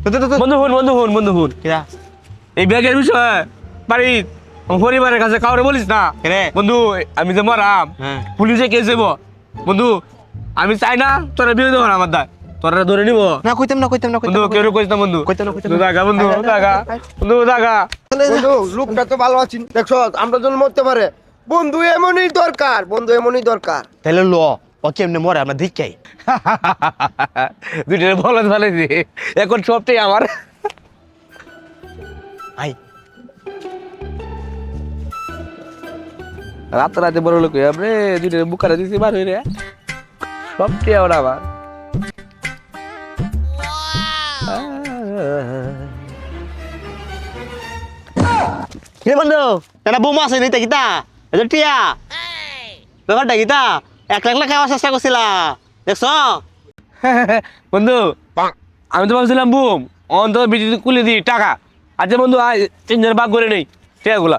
বন্ধু এই ব্যাগের বিষয় বাড়ি পরিবারের কাছে কাউরে বলিস না বন্ধু। আমি যে মরাম পুলিশে কেস দেব বন্ধু। আমি চাই না তোরা বিয়ে দেবো আমার দা তোরা ধরে নিব না কইতাম না বন্ধু। কেউ কইস না বন্ধু। দাগা বন্ধু দাগা বন্ধু লোকটা তো ভালো আছেন দেখছো আমরা জন্য মরতে পারে। বন্ধু এমনই দরকার, বন্ধু এমনই দরকার। তাহলে ল ও কেমনে মরে আমরা দেখাই। দুইটা বলে ফেলেছি এখন সবটাই আমার। আই রাতে বড় লোক আপনি দুইটা বুকারে দিছি বার হয়ে রে সবটাই আমার। কে বন্ধু এটা বোমা আছে নিতে কিতা এটা টিয়া ব্যাপারটা কিতা 1 লাখ খাওয়ার চেষ্টা করছিলা দেখছো বন্ধু আমি তো ভাবছিলাম বুম অন্তত বিদ্যুৎ কুলে দিই টাকা। আচ্ছা বন্ধু আয় 3 জন ভাগ করে নেই টাকাগুলা।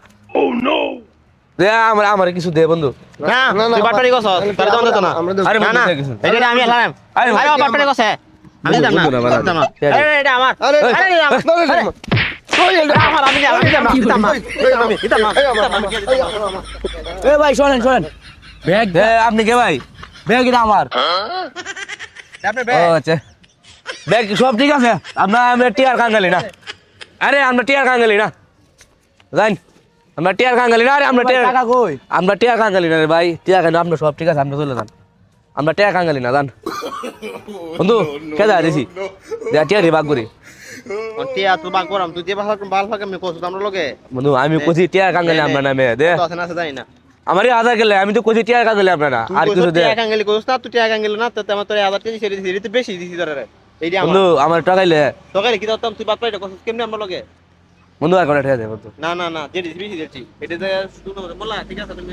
দে আমার কিছু দে বন্ধু। না তুই বাটপাড়ি করছ তোর দন্দ তো না। আরে না না এটা আমি এলাম আরে বাটপাড়ি করছ আমি জানি না এটা আমার আরে আরে আমার আমি এ ভাই শোনেন ব্যাগ দে। আপনি কে ভাই? ব্যাগ এটা আমার। ও আচ্ছা ব্যাগ সব ঠিক আছে। আমরা টিয়ার কাঙ্গালি না। আরে আমরা টিয়ার কাঙ্গালি না জান। আমরা টিয়ার কাঙ্গালি না। আরে আমরা টিয়ার কাঙ্গালি না রে ভাই। টিয়ার কাঙ্গালি আমরা সব ঠিক আছে। আমরা চলে যান। আমরা টিয়ার কাঙ্গালি না জান বন্ধু। কে যা দিছি টিয়ার ভাগ করি টিয়া তো বাগ করাম তুই যে বাল ফাঁকে আমি কইছ আমরা লগে বন্ধু। আমি কইছি টিয়ার কাঙ্গালি আমরা নামে দে তো আছে না জানি না আমারই আধার গেলে আমি তো কইছি টিয়ার কাঙ্গালি আপনারা আর কিছু দে। টিয়া কাঙ্গালি কইছ না তুই টিয়া কাঙ্গালি না তো আমার তোর 1000 টাকা ছেড়ে দিছি এটা বেশি দিছি তোরে এইডি আমার বন্ধু আমার টাকাইলে তো কইলে কি দাও তুই বাটপাড়িটা কইছ কেমনে আমরা লগে বন্ধু আর কোটা ঠিক আছে বন্ধু। না না না যেটি বেশি দিছি এটা শুরু করে বলা ঠিক আছে তুমি